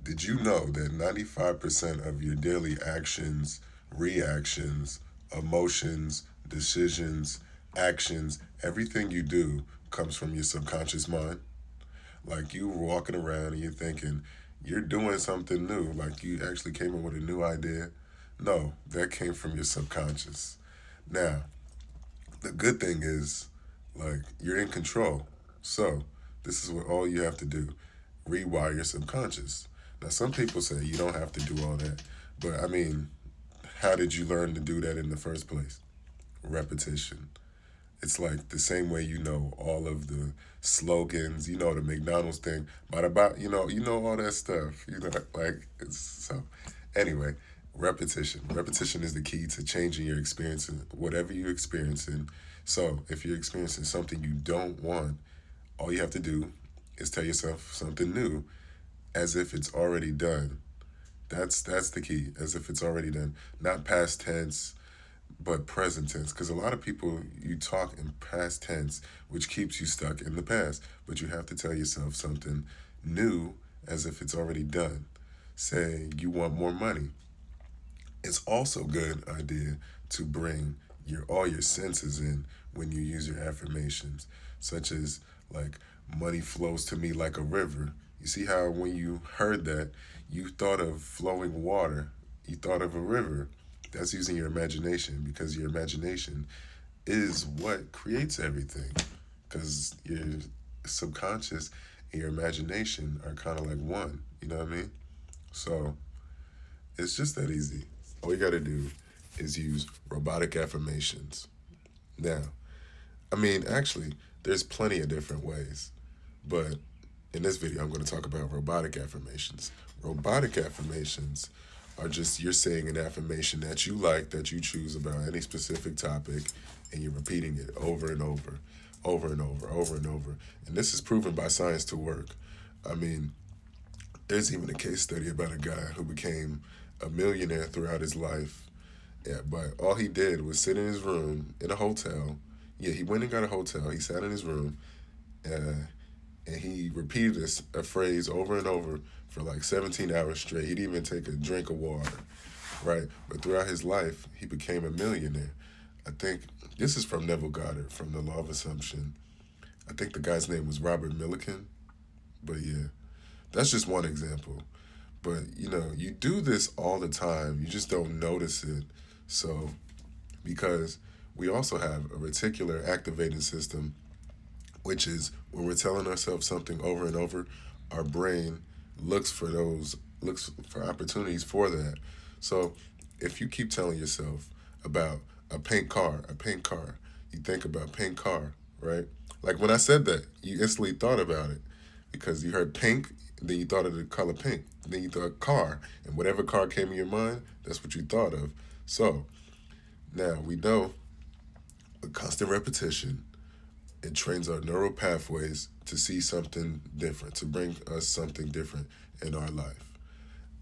Did you know that 95% of your daily actions, reactions, emotions, decisions, actions, everything you do comes from your subconscious mind? Like you walking around and you're thinking you're doing something new, like you actually came up with a new idea. No, that came from your subconscious. Now, the good thing is, like, you're in control. So, this is what all you have to do, rewire your subconscious. Now, some people say you don't have to do all that. But, I mean, how did you learn to do that in the first place? Repetition. It's like the same way you know all of the slogans, you know the McDonald's thing, but about you know all that stuff. You know, like it's so. Anyway, repetition. Repetition is the key to changing your experience in whatever you're experiencing. So if you're experiencing something you don't want, all you have to do is tell yourself something new, as if it's already done. That's the key, as if it's already done, not past tense but present tense, because a lot of people, you talk in past tense, which keeps you stuck in the past, but you have to tell yourself something new, as if it's already done. Say you want more money. It's also a good idea to bring your all your senses in when you use your affirmations, such as like money flows to me like a river. You see how when you heard that, you thought of flowing water, you thought of a river. That's using your imagination, because your imagination is what creates everything. Because your subconscious and your imagination are kind of like one. You know what I mean? So it's just that easy. All you got to do is use robotic affirmations. Now, I mean, actually, there's plenty of different ways, but in this video, I'm going to talk about robotic affirmations. Robotic affirmations are just you're saying an affirmation that you like, that you choose about any specific topic, and you're repeating it over and over, over and over, over and over. And this is proven by science to work. I mean, there's even a case study about a guy who became a millionaire throughout his life. Yeah, but all he did was sit in his room in a hotel. Yeah, he went and got a hotel. He sat in his room, uh, and he repeated a phrase over and over for like 17 hours straight. He didn't even take a drink of water, right? But throughout his life, he became a millionaire. I think this is from Neville Goddard from The Law of Assumption. I think the guy's name was Robert Millikan. But yeah, that's just one example. But you do this all the time. You just don't notice it. So, because we also have a reticular activating system, which is when we're telling ourselves something over and over, our brain looks for opportunities for that. So if you keep telling yourself about a pink car, you think about pink car, right? Like when I said that, you instantly thought about it because you heard pink, then you thought of the color pink, then you thought car, and whatever car came in your mind, that's what you thought of. So now we know with constant repetition, it trains our neural pathways to see something different, to bring us something different in our life.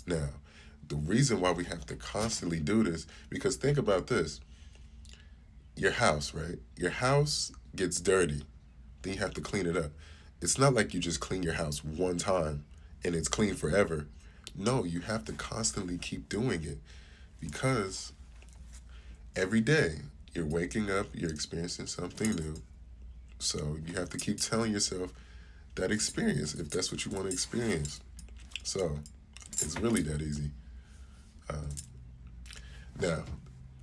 Now, the reason why we have to constantly do this, because think about this, your house, right? Your house gets dirty, then you have to clean it up. It's not like you just clean your house one time and it's clean forever. No, you have to constantly keep doing it because every day you're waking up, you're experiencing something new. So you have to keep telling yourself that experience if that's what you want to experience. So it's really that easy. Um, now,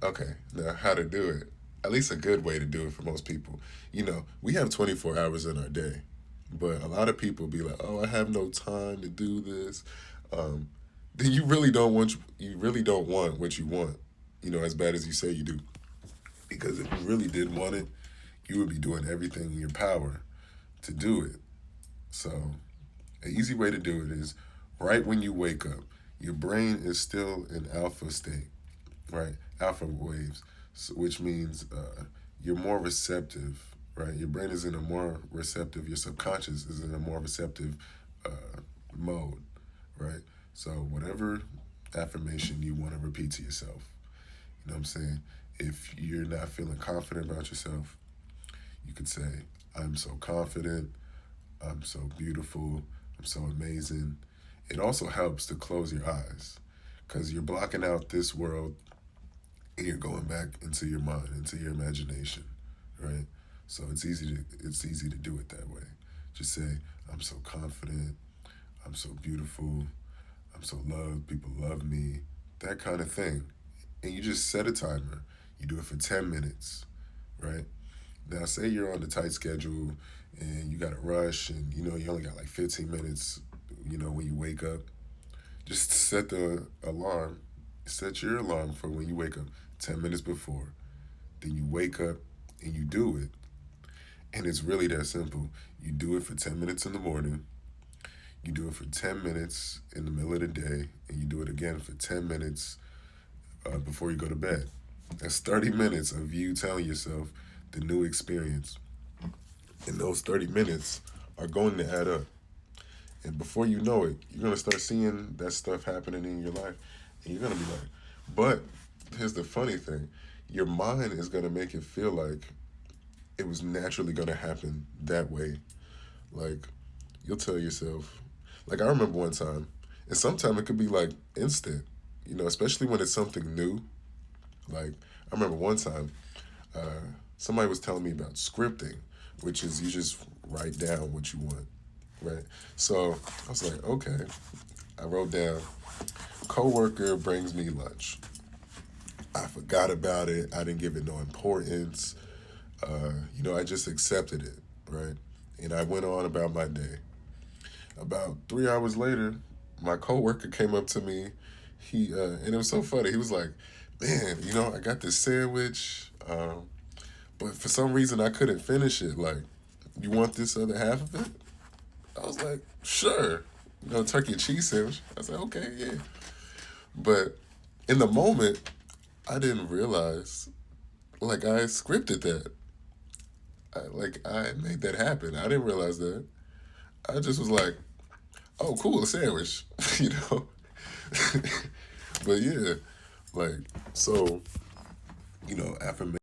okay, now how to do it. At least a good way to do it for most people. We have 24 hours in our day, but a lot of people be like, "Oh, I have no time to do this." Um, then you really don't want what you want. As bad as you say you do, because if you really did want it, you would be doing everything in your power to do it. So, an easy way to do it is right when you wake up. Your brain is still in alpha state, right? Alpha waves, so, which means you're more receptive, right? Your brain is in a more receptive, your subconscious is in a more receptive mode, right? So, whatever affirmation you want to repeat to yourself, you know what I'm saying? If you're not feeling confident about yourself, you could say, I'm so confident, I'm so beautiful, I'm so amazing. It also helps to close your eyes because you're blocking out this world and you're going back into your mind, into your imagination, right? So it's easy to do it that way. Just say, I'm so confident, I'm so beautiful, I'm so loved, people love me, that kind of thing. And you just set a timer. You do it for 10 minutes, right? Now, say you're on a tight schedule and you got to rush and you only got like 15 minutes, when you wake up. Just set the alarm, set your alarm for when you wake up 10 minutes before. Then you wake up and you do it. And it's really that simple. You do it for 10 minutes in the morning, you do it for 10 minutes in the middle of the day, and you do it again for 10 minutes before you go to bed. That's 30 minutes of you telling yourself the new experience. And those 30 minutes are going to add up. And before you know it, you're going to start seeing that stuff happening in your life. And you're going to be like, but here's the funny thing, your mind is going to make it feel like it was naturally going to happen that way. Like, you'll tell yourself, like, I remember one time, and sometimes it could be like instant, especially when it's something new. Like, I remember one time, uh, somebody was telling me about scripting, which is you just write down what you want, right? So I was like, okay. I wrote down, coworker brings me lunch. I forgot about it. I didn't give it no importance. I just accepted it, right? And I went on about my day. About 3 hours later, my coworker came up to me. And it was so funny. He was like, "Man, I got this sandwich, but for some reason I couldn't finish it. Like, you want this other half of it?" I was like, "Sure." Turkey and cheese sandwich. I was like, "Okay, yeah." But in the moment, I didn't realize, like, I scripted that. I made that happen. I didn't realize that. I just was like, "Oh, cool, a sandwich," you know. But yeah, like, so affirmation.